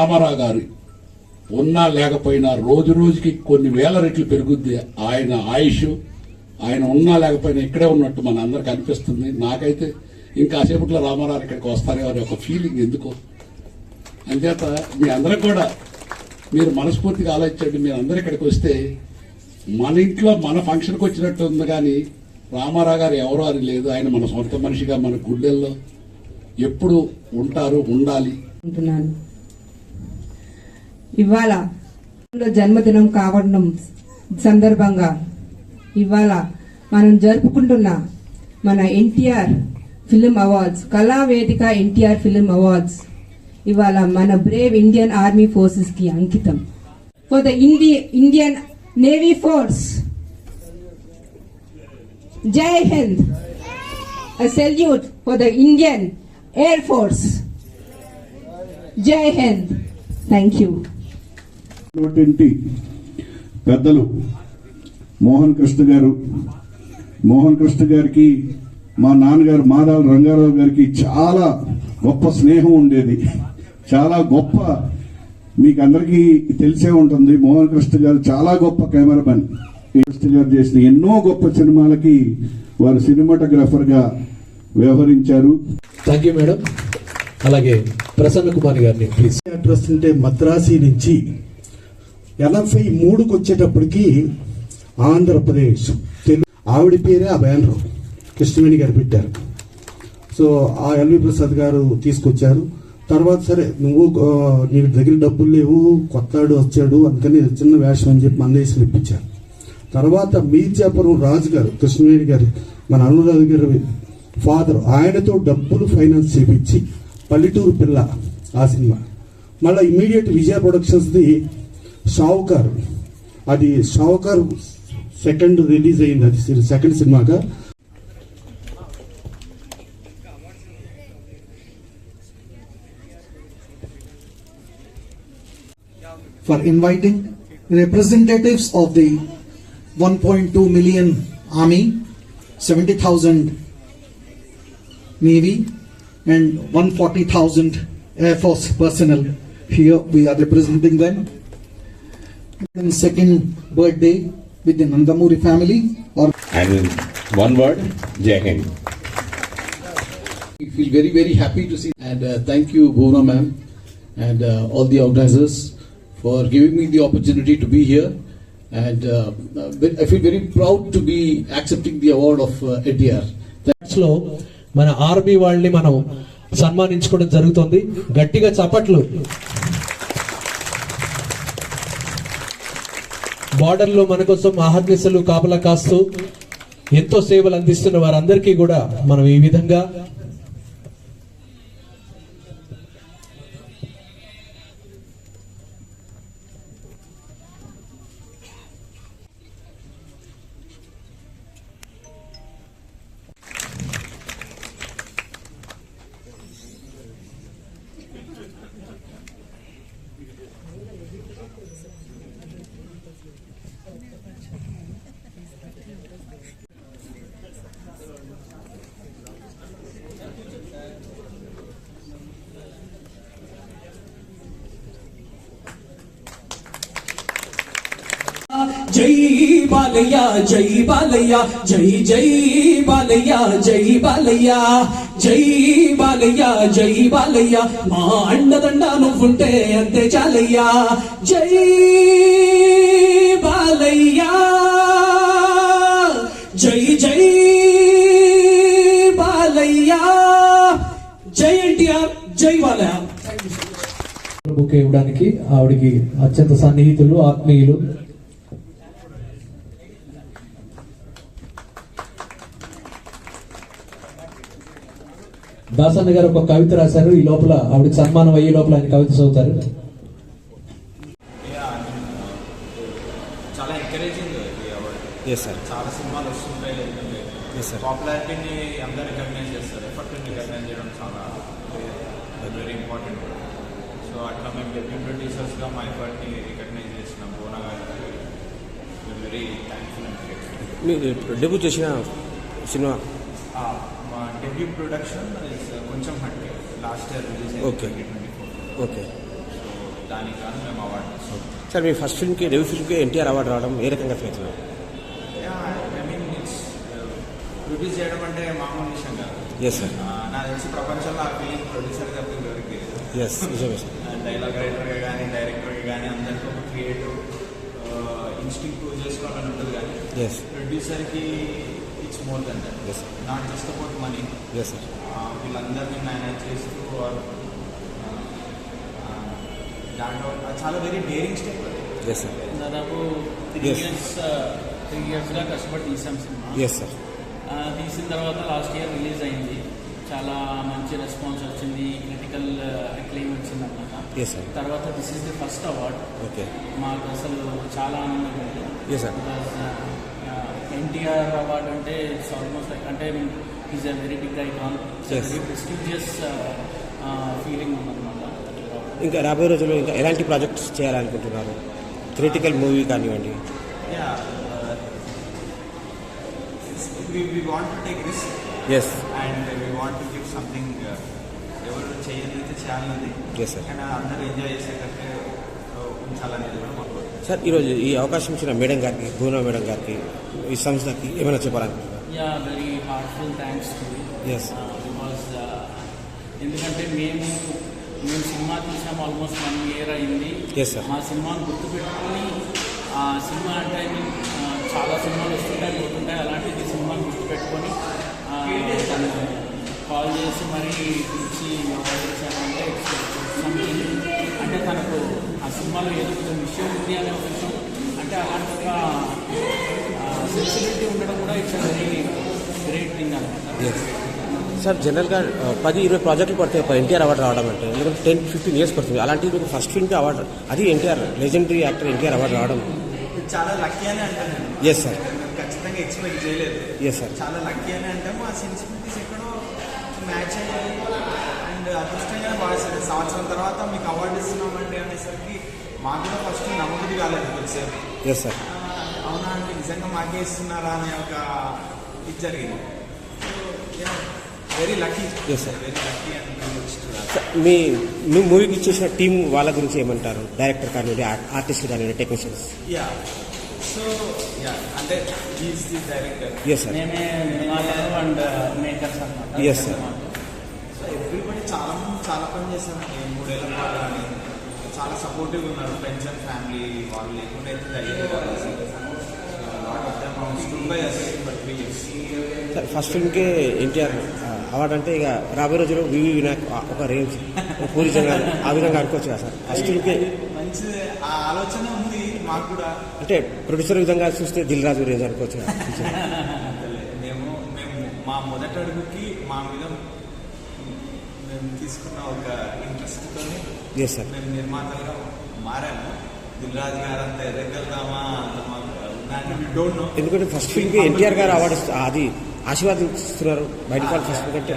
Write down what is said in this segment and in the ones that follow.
రామారావు గారు ఉన్నా లేకపోయినా రోజు రోజుకి కొన్ని వేల రెట్లు పెరుగుద్ది ఆయన ఆయుష్. ఆయన ఉన్నా లేకపోయినా ఇక్కడే ఉన్నట్టు మన అందరికి అనిపిస్తుంది. నాకైతే ఇంకాసేపట్లో రామారావు ఇక్కడికి వస్తారే వారి ఒక ఫీలింగ్ ఎందుకో. అంచేత మీ అందరికి కూడా మీరు మనస్ఫూర్తిగా ఆలోచించండి. మీరు అందరూ ఇక్కడికి వస్తే మన ఇంట్లో మన ఫంక్షన్కి వచ్చినట్టు ఉంది, కానీ రామారావు గారు ఎవరో అని లేదు. ఆయన మన సొంత మనిషిగా మన గుండెల్లో ఎప్పుడు ఉంటారు, ఉండాలి. ఇవాళ జన్మదినం కావడం సందర్భంగా ఇవాళ మనం జరుపుకుంటున్న మన NTR film awards, Kalavedika NTR film awards ఇవాళ మన బ్రేవ్ ఇండియన్ ఆర్మీ ఫోర్సెస్ కి అంకితం. For the Indian navy force, జై Hind. A salute for the Indian Air Force. Jai Hind. Thank you. పెద్దలు మోహన్ కృష్ణ గారికి మా నాన్నగారు మాదాల రంగారావు గారికి చాలా గొప్ప స్నేహం ఉండేది. చాలా గొప్ప, మీకు అందరికీ తెలిసే ఉంటుంది, మోహన్ కృష్ణ గారు చాలా గొప్ప కెమెరామెన్. కృష్ణ గారు చేసిన ఎన్నో గొప్ప సినిమాలకి వారు సినిమాటోగ్రాఫర్ గా వ్యవహరించారు. Thank you madam. అలాగే ప్రసన్న కుమార్ గారిని ప్లీజ్. అడ్రస్ అంటే మద్రాసి నుంచి 83కు వచ్చేటప్పటికి ఆంధ్రప్రదేశ్ ఆవిడ పేరే ఆ బ్యానర్ కృష్ణవేణి గారు పెట్టారు. సో ఆ ఎల్వి ప్రసాద్ గారు తీసుకొచ్చారు. తర్వాత సరే నువ్వు నీ దగ్గర డబ్బులు లేవు, కొత్తాడు వచ్చాడు, అందుకని చిన్న వేషం అని చెప్పి మందేశం ఇప్పించారు. తర్వాత మీర్జాపురం రాజు గారు, కృష్ణవేణి గారు, మన అనురాధ గారి ఫాదర్, ఆయనతో డబ్బులు ఫైనాన్స్ చేపించి పల్లెటూరు పిల్ల ఆ సినిమా. మళ్ళీ ఇమీడియట్ విజయ ప్రొడక్షన్స్ది షావుకార్, అది షావుకార్ సెకండ్ రిలీజ్ అయింది, అది సెకండ్ సినిమాగా. For inviting representatives of the 1.2 million Army, 70,000 Navy and 140,000 Air Force personnel. Here we are representing them. And second birthday with the Nandamuri family. And one word, Jai Hind. We feel very, very happy to see, and thank you, Bhuvna ma'am, and all the organizers for giving me the opportunity to be here. And I feel very proud to be accepting the award of NTR. లో మన army వాళ్ళని మనం సన్మానించుకోవడం జరుగుతుంది. గట్టిగా చప్పట్లు. Border లో మన కోసం ఆహర్నిశలు కాపలా కాస్తూ ఎంతో సేవలు అందిస్తున్న వారందరికీ కూడా మనం ఈ విధంగా జై బాలయ్య, జై బాలయ్య, జై జై బాలయ్య, జై బాలయ్య, జై బాలయ్య, జై బాలయ్య, మా అండదండ నువ్వుంటే అంతే చాలయ్యా. జై బాలయ్య, జై జై బాలయ్య, జై ఎన్టీఆర్, జై బాలయ్య. బుక్ ఇవ్వడానికి ఆవిడికి అత్యంత సన్నిహితులు, ఆత్మీయులు. దాసన్న గారు ఒక కవిత రాశారు. ఈ లోపల ఆవిడకి సన్మానం అయ్యే లోపల ఆయన కవిత చదువుతారు. చాలా ఎంకరేజింగ్ ఈ అవార్డు. చాలా సినిమాలు వస్తుంటాయి, పాపులారిటీని అందరూ రికగ్నైజ్ చేస్తారు, ఎఫర్ట్ని రికగ్నైజ్ చేయడం చాలా వెరీ ఇంపార్టెంట్. సో అట్లా మేము డెబ్యూ ప్రొడ్యూసర్స్గా మా ఎఫర్ట్ని రికగ్నైజ్ చేసిన బోనా గారికి వెరీ థ్యాంక్ఫుల్ అండ్ గ్రేట్ఫుల్. మీరు డెబ్యూ చేసిన సినిమా మా డెబ్యూ ప్రొడక్షన్ కొంచెం హట్ లాస్ట్ ఇయర్ రిలీజ్ అయింది 2024. ఓకే. సో దానికి కానీ మేము అవార్డు ఇస్తాం. సార్ మీ ఫస్ట్ ఫిల్మ్కి డెబ్యూ ఫిల్మ్కి ఎన్టీఆర్ అవార్డు రావడం ఏ రకంగా ఫీల్ అవుతున్నారు? ఐ మీన్ ఇట్స్ ప్రొడ్యూస్ చేయడం అంటే మామూలు విషయం కాదు. Yes sir. నాకు తెలిసి ప్రపంచంలో ఆ ఫీలింగ్ ప్రొడ్యూసర్ తప్ప ఎవరికి తెలియదు. ఎస్ నిజమే సార్. డైలాగ్ రైటర్గా కానీ డైరెక్టర్గా కానీ అందరికీ ఒక క్రియేటివ్ ఇన్స్టింక్ట్ చేసుకోవాలని ఉంటుంది కానీ ఎస్ ప్రొడ్యూసర్కి it's more than that. Yes sir. Not just about money. Yes sir. వీళ్ళందరినీ మేనేజ్ చేస్తూ దాంట్లో చాలా వెరీ డేరింగ్ స్టెప్ అది. Yes sir. దాదాపు Yes. 3 ఇయర్స్గా కష్టపడి తీసాం సినిమా. Yes sir. తీసిన తర్వాత లాస్ట్ ఇయర్ రిలీజ్ అయింది. చాలా మంచి రెస్పాన్స్ వచ్చింది, క్రిటికల్ అక్లెయిమ్ వచ్చింది అన్నమాట. Yes sir. తర్వాత this is the first award. Okay. మాకు అసలు చాలా ఆనందంగా ఉంది. Yes sir. ఎన్టీఆర్ అవార్డ్ అంటే ఇట్స్ ఆల్మోస్ట్ లైక్ అంటే is a very big icon. Yes. Very prestigious feeling ఉందన్నమాట. ఇంకా రాబోయే రోజుల్లో ఇంకా ఎలాంటి ప్రాజెక్ట్స్ చేయాలనుకుంటున్నారు? క్రిటికల్ మూవీ కానివ్వండి. We want to take risk yes. and we want to give something ఎవరు చేయగలిగితే చేయాలన్నది ఎస్ సార్. కానీ అందరూ ఎంజాయ్ చేసేటట్టు ఉంచాలనేది కూడా మాకు. సార్ ఈరోజు ఈ అవకాశం ఇచ్చిన మేడం గారికి, భువన మేడం గారికి, ఈ సంస్థకి ఏమైనా చెప్పాలనుకుంటున్నారు? Very heartful thanks to us. Because ఎందుకంటే మేము సినిమా తీసాము ఆల్మోస్ట్ 1 year అయింది. Yes, sir. మా సినిమాను గుర్తుపెట్టుకొని ఆ సినిమా అంటే I mean, చాలా సినిమాలు వస్తుంటాయి పోతుంటాయి, అలాంటిది సినిమాను గుర్తుపెట్టుకొని తను కాల్ చేసి మరీ పిలిచి చేశానంటే సంథింగ్ అంటే తనకు ఆ సినిమాలో ఏదో కొంచెం విషయం ఉంది అనే ఒక విషయం అంటే అలాంటి ఒక సెన్సిటివిటీ ఉండడం కూడా ఇట్స్ వెరీ గ్రేట్ థింగ్ అనమాట. Yes sir. జనరల్గా 10-20 ప్రాజెక్టులు పడతాయి ఒక ఎన్టీఆర్ అవార్డు రావడం అంటే, ఎందుకంటే 10-15 years పడుతుంది. అలాంటిది మీకు ఫస్ట్ ఫిల్మ్కి అవార్డు, అది NTR legendary actor NTR award రావడం చాలా లక్కీ అని అంటాను. Yes sir. ఖచ్చితంగా ఎక్స్పెక్ట్ చేయలేదు. Yes sir. చాలా లక్కీ అని అంటాము. ఆ సెన్సిటివిటీస్ ఎక్కడో మ్యాచ్ అయ్యాయి అండ్ అదృష్టంగా బాగా సంవత్సరం తర్వాత మీకు అవార్డు ఇస్తున్నామండి అనేసరికి మాకు కూడా ఫస్ట్ నమ్మకం కాలేదు వచ్చేది. Yes sir. అవునా అంటే నిజంగా మాకే ఇస్తున్నారా అనే ఒక ఇది జరిగింది. Very lucky. Yes sir. Very lucky and మీ మూవీకి ఇచ్చేసిన టీం వాళ్ళ గురించి ఏమంటారు? డైరెక్టర్ కానివ్వండి, ఆర్టిస్ట్ కానివ్వండి, టెక్నీషియన్స్. సో అంటే is the director. Yes sir. నేనే నిర్మాతలు అండ్ మేకర్స్ అన్నమాట. Yes sir. సో ఎవ్రీబడి చాలా మంది చాలా పని చేశారండి 3 ఏళ్ళ పాటు కానీ చాలా సపోర్టివ్ ఉన్నారు. పెన్షన్ ఫ్యామిలీ వాళ్ళు లేకుండా అయితే సార్ ఫస్ట్ ఫిల్మ్కే ఎన్టీఆర్ అవార్డు అంటే ఇక రాబోయే రోజుల్లో వివి వినాయక్ ఒక రేంజ్ పూరి జగన్ ఆ విధంగా అనుకోవచ్చు కదా సార్? ఫస్ట్ ఫిల్మ్కే మంచి ఆలోచన ఉంది మాకు కూడా. అంటే ప్రొడ్యూసర్ విధంగా చూస్తే దిల్ రాజు రేంజ్ అనుకోవచ్చు కదా? మేము మా మొదటి అడుగుకి మా మీద మేము తీసుకున్న ఒక ఇంట్రెస్ట్తో ఎస్ సార్. మేము నిర్మాతలుగా మారాము. దిల్ రాజు గారు అంత ఎదగలుగుతామా అంత మాకు డోంట్ నో. ఎందుకంటే ఫస్ట్ ఫిల్మ్కి ఎన్టీఆర్ గారు అవార్డు అది ఆశీర్వాదిస్తున్నారు బయట ఫస్ట్ కంటే.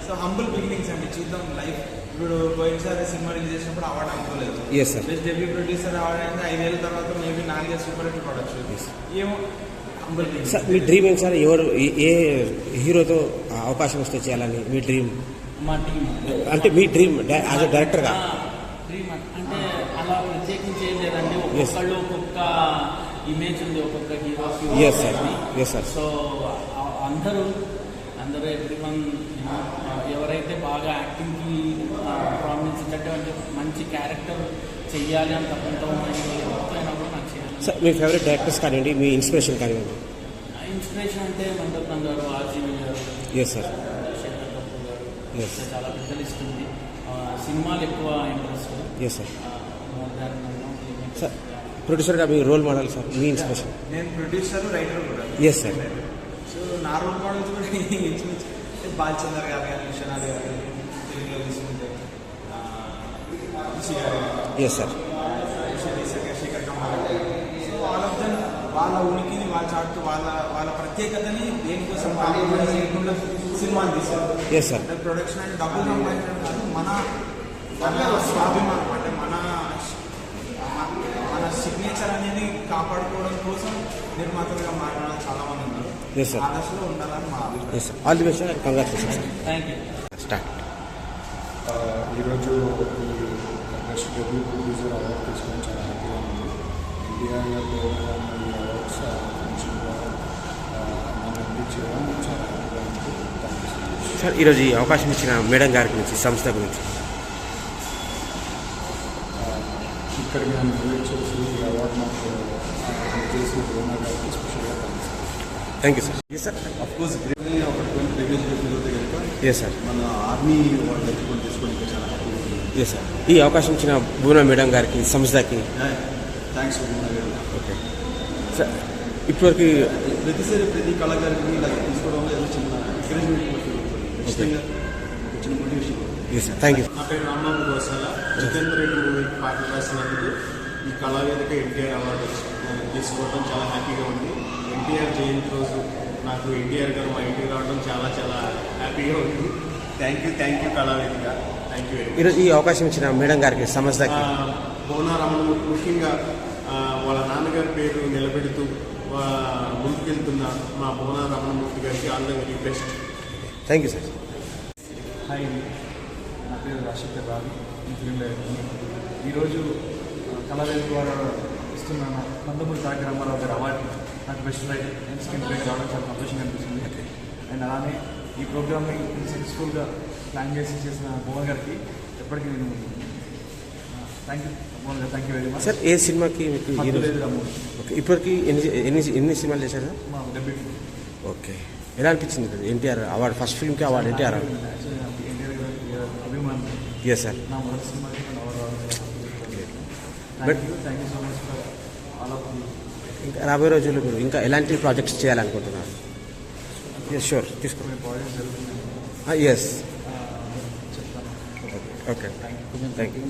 సో హంబుల్ బిగినింగ్స్ అండి. చూద్దాం లైఫ్. ఇప్పుడు పోయినసారి సినిమా రిలీజ్ చేసినప్పుడు అవార్డు అనుకోలేదు. Yes sir. Best debut producer award అయితే 5 ఏళ్ళ తర్వాత maybe 4 years super hit production. ఏమో హంబుల్ బిగినింగ్స్. సార్ మీ డ్రీమ్ ఏంటి సార్? ఎవరు ఏ హీరోతో అవకాశం వస్తే చేయాలని మీ డ్రీమ్? మా టీం అంటే మీ డ్రీమ్ యాజ్ అ డైరెక్టర్గా? డ్రీమ్ అంటే అలా ప్రత్యేకించి ఏం లేదండి. ఒక్కొక్కళ్ళు ఒక్కొక్క ఇమేజ్ ఉంది, ఒక్కొక్క హీరోకి. Yes sir. Yes sir. So అందరూ ఎవ్రీవన్ ఎవరైతే బాగా యాక్టింగ్కి ప్రామినెన్స్ ఇచ్చేటువంటి మంచి క్యారెక్టర్ చెయ్యాలి అని తప్పంతో ఎవరికైనా కూడా నాకు చేయాలి. సార్ మీ ఫేవరెట్ డైరెక్టర్స్ కానివ్వండి, మీ ఇన్స్పిరేషన్ కానివ్వండి. ఇన్స్పిరేషన్ అంటే మండపం గారు, ఆర్జీవి గారు, ఎస్ సార్. శేఖర్ కపూర్ గారు. ఎస్. చాలా పెద్ద లిస్ట్ ఉంది. సినిమాలు ఎక్కువ interest. Yes sir. More than sir ప్రొడ్యూసర్గా మీ రోల్ మోడల్ సార్, మీ ఇన్స్పిరేషన్? నేను ప్రొడ్యూసర్ రైటర్ కూడా. Yes sir. సో నా రోల్ మోడల్స్ కూడా ఇంచుమించు బాలచందర్ గారు కానీ, విశ్వనాథ్ గారు కానీ, తెలుగులో తీసుకుంటే yes sir. Shekhar Kamal. So all of them వాళ్ళ ఉనికిని వాళ్ళు చాటుతూ వాళ్ళ ప్రత్యేకతని దేనికోసం కాంప్రమైజ్ చేయకుండా సినిమాని తీశారు. Yes sir. ప్రొడక్షన్ అంటే డబ్బులు సంపాదించడం కాదు, మన స్వాభిమానం అంటే మన సిగ్నేచర్ అనేది కాపాడుకోవడం కోసం నిర్మాతలుగా మారిన చాలా మంది ఉన్నారు. Yes sir. ఆ దశలో ఉండాలని మా అభిప్రాయం. Yes sir. All the best sir. Congratulations sir. Thank you. Start. ఈరోజు ఈ బెస్ట్ డెబ్యూ ప్రొడ్యూసర్ అవార్డు తీసుకోవడం చాలా హ్యాపీగా ఉంది. ఎన్టీఆర్ గారితో ఈ అవార్డ్స్ ఫంక్షన్ ద్వారా నన్ను అందించడం చాలా హ్యాపీగా ఉంది. Thank you so much. Sir ఈరోజు ఈ అవకాశం ఇచ్చిన మేడం గారి గురించి, సంస్థ గురించి. ఇక్కడికి నన్ను ఇన్వైట్ చేసి ఈ అవార్డు నాకు చేసి భువన గారికి స్పెషల్గా thank you sir. Yes sir. Of course ఒకటి ప్రివిలేజ్ ఫీల్ అవుతాయి కనుక ఎస్ సార్. మన ఆర్మీ అవార్డు తెచ్చుకొని తీసుకొని ఇంకా చాలా హ్యాపీగా ఉంది. Yes sir. ఈ అవకాశం ఇచ్చిన భువన మేడం గారికి, సంస్థకి థ్యాంక్స్ భువన గారు. Okay sir. ఇప్పటివరకు ప్రతిసారి ప్రతి కళాకారుడికి ఇలా తీసుకోవడంలో ఏదో చిన్న ఎంకరేజ్మెంట్ ఫీల్ అవుతుంది. ఖచ్చితంగా చిన్న motivation. Yes sir. Thank you. నా పేరు రాంబాబు గోసాల. జితేంద్ర రెడ్డి మూవీకి పార్టీ రాసినందుకు ఈ కళావేదిక ఎన్టీఆర్ అవార్డు తీసుకోవడం చాలా హ్యాపీగా ఉంది. ఎన్టీఆర్ జయంతి రోజు నాకు ఎన్టీఆర్ గారు మా ఇంటికి రావడం చాలా చాలా హ్యాపీగా ఉంది. Thank you Kalavedika. Thank you very much. ఈరోజు ఈ అవకాశం ఇచ్చిన మేడం గారికి, సంస్థకి. భువన రమణమూర్తి ముఖ్యంగా వాళ్ళ నాన్నగారి పేరు నిలబెడుతూ ముందుకెళ్తున్న మా భువన రమణమూర్తి గారికి all the very best. Thank you sir. Hi అండి, నా పేరు రాజశేఖర్ రావు. Film director. ఈరోజు కళావేదిక ద్వారా ఇస్తున్న నందమూరి తారక రామారావు గారి అవార్డు నాకు best writer and screen play రావడం చాలా సంతోషంగా అనిపిస్తుంది. అండ్ అలానే ఈ ప్రోగ్రామ్ని సక్సెస్ఫుల్గా ప్లాన్ చేసిన భువన్ గారికి ఎప్పటికీ నేను thank you Bhuvan garu. Thank you very much. Sir ఏ సినిమాకి మీకు ఓకే ఇప్పటికి ఎన్ని సినిమాలు చేశారు సార్? మా డెబ్యూ. ఓకే, ఎలా అనిపించింది ఎన్టీఆర్ అవార్డు, ఫస్ట్ ఫిల్మ్కి అవార్డు ఎన్టీఆర్ అవార్డు? ఎన్టీఆర్ గారి అభిమానం. Yes sir. నా మొదటి సినిమాకి award. Thank you so much for all of you. ఇంకా రాబోయే రోజుల్లో మీరు ఇంకా ఎలాంటి ప్రాజెక్ట్స్ చేయాలనుకుంటున్నారు? ఎస్ షూర్, తీసుకోండి. ప్రాజెక్ట్స్ జరుగుతున్నాయి. ఎస్ చెప్తాను. Okay thank you.